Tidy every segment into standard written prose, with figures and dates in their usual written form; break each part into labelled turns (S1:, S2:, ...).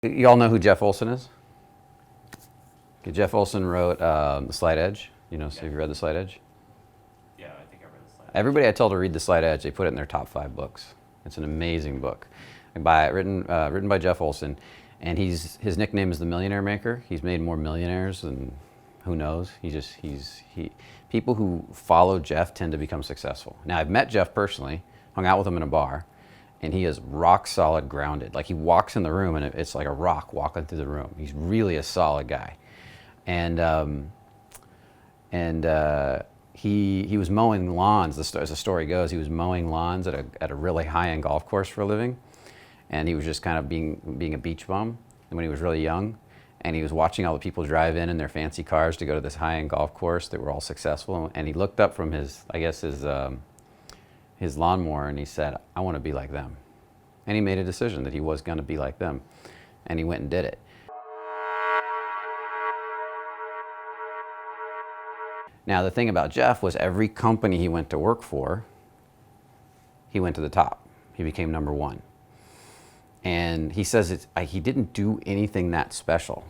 S1: You all know who Jeff Olson is? Okay, Jeff Olson wrote The Slight Edge. So have you read The Slight Edge?
S2: Yeah, I think I read The Slight Edge.
S1: Everybody I tell to read The Slight Edge, they put it in their top 5 books. It's an amazing book, written by Jeff Olson, and his nickname is the Millionaire Maker. He's made more millionaires than who knows. People who follow Jeff tend to become successful. Now, I've met Jeff personally, hung out with him in a bar, and he is rock solid grounded. Like, he walks in the room and it's like a rock walking through the room. He's really a solid guy. And he was mowing lawns, as the story goes. He was mowing lawns at a really high-end golf course for a living, and he was just kind of being a beach bum when he was really young. And he was watching all the people drive in their fancy cars to go to this high-end golf course that were all successful. And he looked up from his lawnmower, and he said, "I want to be like them." And he made a decision that he was going to be like them, and he went and did it. Now, the thing about Jeff was every company he went to work for, he went to the top. He became number one. And he says he didn't do anything that special.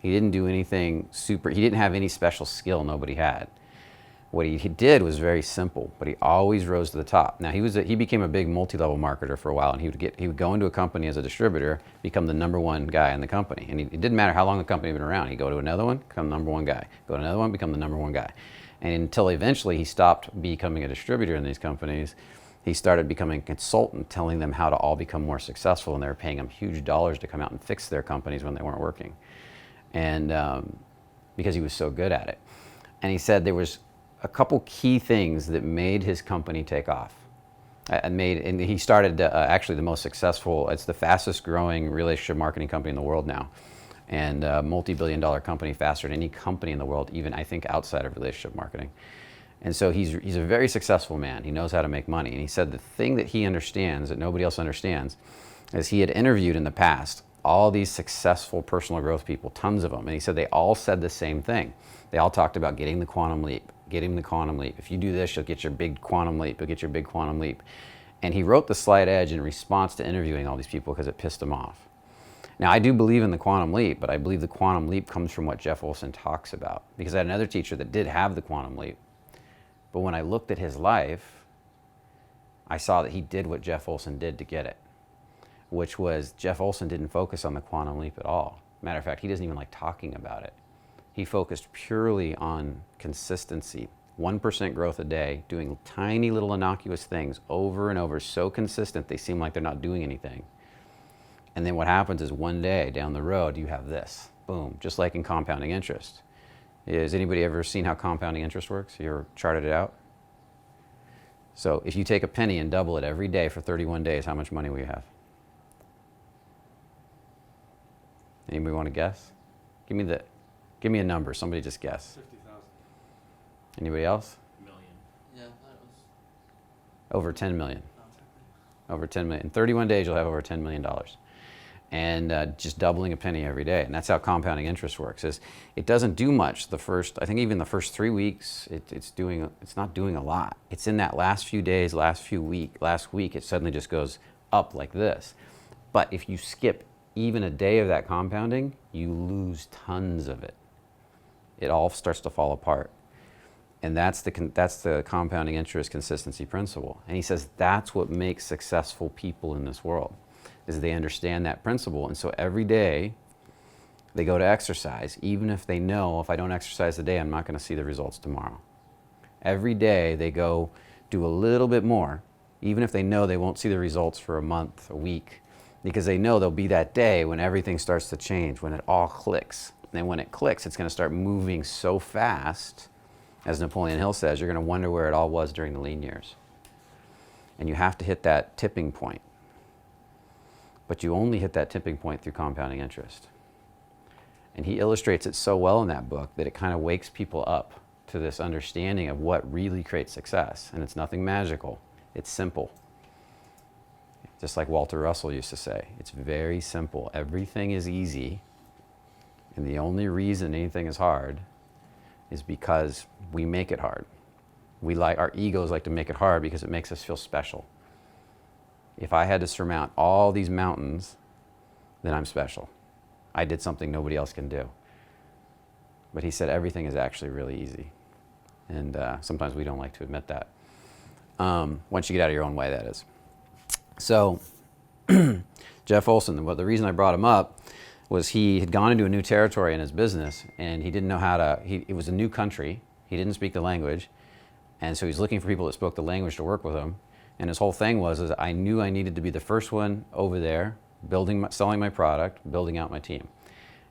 S1: He didn't do anything super. He didn't have any special skill nobody had. What he did was very simple, but he always rose to the top. Now, he became a big multi-level marketer for a while, and he would go into a company as a distributor, become the number one guy in the company. And it didn't matter how long the company had been around. He'd go to another one, become the number one guy. Go to another one, become the number one guy. And until eventually he stopped becoming a distributor in these companies, he started becoming a consultant, telling them how to all become more successful, and they were paying him huge dollars to come out and fix their companies when they weren't working. And because he was so good at it. And he said there was a couple key things that made his company take off. And he started actually the most successful, it's the fastest growing relationship marketing company in the world now. And a multi-billion-dollar company, faster than any company in the world, even I think outside of relationship marketing. And so he's a very successful man. He knows how to make money. And he said the thing that he understands that nobody else understands is he had interviewed in the past all these successful personal growth people, tons of them. And he said they all said the same thing. They all talked about getting the quantum leap, getting the quantum leap. If you do this, you'll get your big quantum leap. You'll get your big quantum leap. And he wrote The Slight Edge in response to interviewing all these people because it pissed him off. Now, I do believe in the quantum leap, but I believe the quantum leap comes from what Jeff Olson talks about. Because I had another teacher that did have the quantum leap. But when I looked at his life, I saw that he did what Jeff Olson did to get it, which was Jeff Olson didn't focus on the quantum leap at all. Matter of fact, he doesn't even like talking about it. He focused purely on consistency, 1% growth a day, doing tiny little innocuous things over and over, so consistent they seem like they're not doing anything. And then what happens is one day down the road, you have this, boom, just like in compounding interest. Has anybody ever seen how compounding interest works? You ever charted it out? So if you take a penny and double it every day for 31 days, how much money will you have? Anybody want to guess? Give me a number. Somebody just guess.
S2: 50,000.
S1: Anybody else?
S2: Million.
S3: Yeah, that was.
S1: Over 10 million.
S3: Oh,
S1: Over 10 million. In 31 days, you'll have over $10 million. And just doubling a penny every day. And that's how compounding interest works. It doesn't do much I think even the first 3 weeks, it's not doing a lot. It's in that last few days, last week, it suddenly just goes up like this. But if you skip even a day of that compounding, you lose tons of it. It all starts to fall apart. And that's the compounding interest consistency principle. And he says that's what makes successful people in this world, is they understand that principle. And so every day they go to exercise, even if they know if I don't exercise today, I'm not going to see the results tomorrow. Every day they go do a little bit more, even if they know they won't see the results for a month, a week, because they know there'll be that day when everything starts to change, when it all clicks. And when it clicks, it's going to start moving so fast, as Napoleon Hill says, you're going to wonder where it all was during the lean years. And you have to hit that tipping point. But you only hit that tipping point through compounding interest. And he illustrates it so well in that book that it kind of wakes people up to this understanding of what really creates success. And it's nothing magical. It's simple. Just like Walter Russell used to say, it's very simple. Everything is easy. And the only reason anything is hard is because we make it hard. Our egos like to make it hard because it makes us feel special. If I had to surmount all these mountains then I'm special. I did something nobody else can do. But he said everything is actually really easy. And sometimes we don't like to admit that. Once you get out of your own way, that is. So Jeff Olson, the reason I brought him up was he had gone into a new territory in his business, and he didn't know how to, it was a new country. He didn't speak the language. And so he's looking for people that spoke the language to work with him. And his whole thing was I knew I needed to be the first one over there, selling my product, building out my team.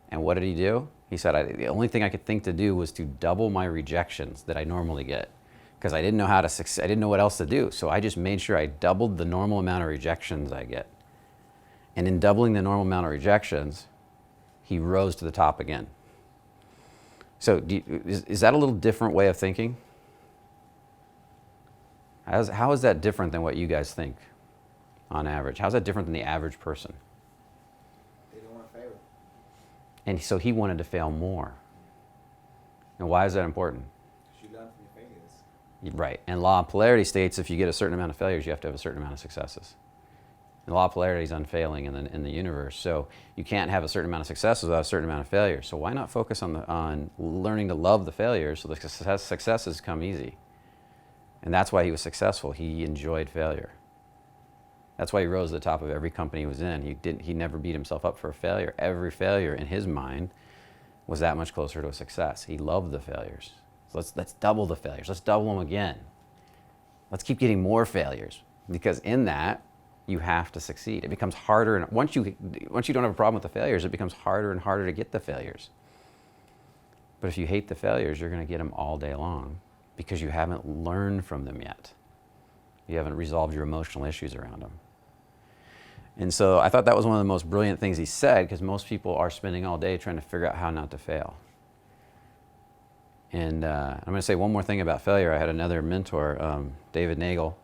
S1: And what did he do? He said, the only thing I could think to do was to double my rejections that I normally get, because I didn't know how to I didn't know what else to do. So I just made sure I doubled the normal amount of rejections I get. And in doubling the normal amount of rejections, he rose to the top again. So is that a little different way of thinking? How is that different than what you guys think on average? How's that different than the average person?
S4: They don't want to fail.
S1: And so he wanted to fail more. And why is that important?
S4: Because you learn from your failures.
S1: Right. And law of polarity states if you get a certain amount of failures, you have to have a certain amount of successes. And law of polarity is unfailing in the universe. So you can't have a certain amount of successes without a certain amount of failures. So why not focus on learning to love the failures so the successes come easy? And that's why he was successful. He enjoyed failure. That's why he rose to the top of every company he was in. He never beat himself up for a failure. Every failure in his mind was that much closer to a success. He loved the failures. So let's double the failures. Let's double them again. Let's keep getting more failures, because in that you have to succeed. It becomes harder, and once you don't have a problem with the failures, it becomes harder and harder to get the failures. But if you hate the failures, you're going to get them all day long, because you haven't learned from them yet. You haven't resolved your emotional issues around them. And so I thought that was one of the most brilliant things he said, because most people are spending all day trying to figure out how not to fail. And I'm going to say one more thing about failure. I had another mentor, David Nagel,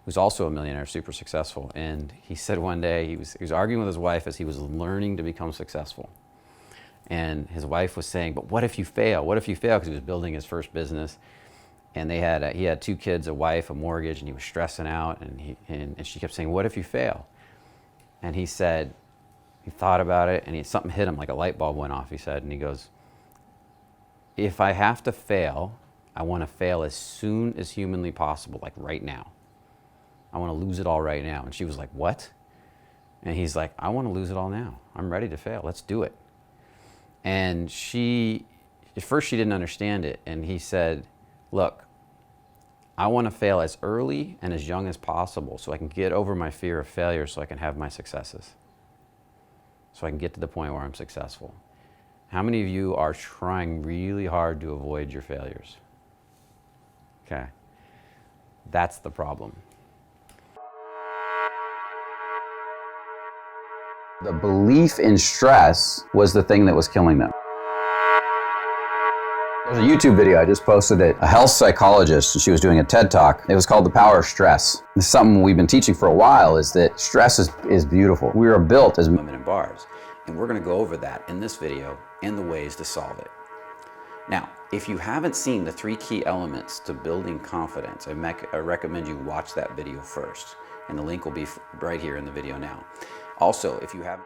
S1: who's also a millionaire, super successful. And he said one day he was arguing with his wife as he was learning to become successful. And his wife was saying, but what if you fail? What if you fail? Because he was building his first business. And he had 2 kids, a wife, a mortgage, and he was stressing out. And she kept saying, what if you fail? And he said, he thought about it, and something hit him like a light bulb went off, he said. And he goes, if I have to fail, I want to fail as soon as humanly possible, like right now. I want to lose it all right now. And she was like, what? And he's like, I want to lose it all now. I'm ready to fail. Let's do it. And at first she didn't understand it. And he said, look, I want to fail as early and as young as possible so I can get over my fear of failure, so I can have my successes. So I can get to the point where I'm successful. How many of you are trying really hard to avoid your failures? Okay. That's the problem. The belief in stress was the thing that was killing them. There's a YouTube video I just posted it. A health psychologist, she was doing a TED Talk. It was called The Power of Stress. This is something we've been teaching for a while, is that stress is beautiful. We are built as women in bars. And we're going to go over that in this video and the ways to solve it. Now, if you haven't seen the 3 key elements to building confidence, I recommend you watch that video first. And the link will be right here in the video now. Also, if you have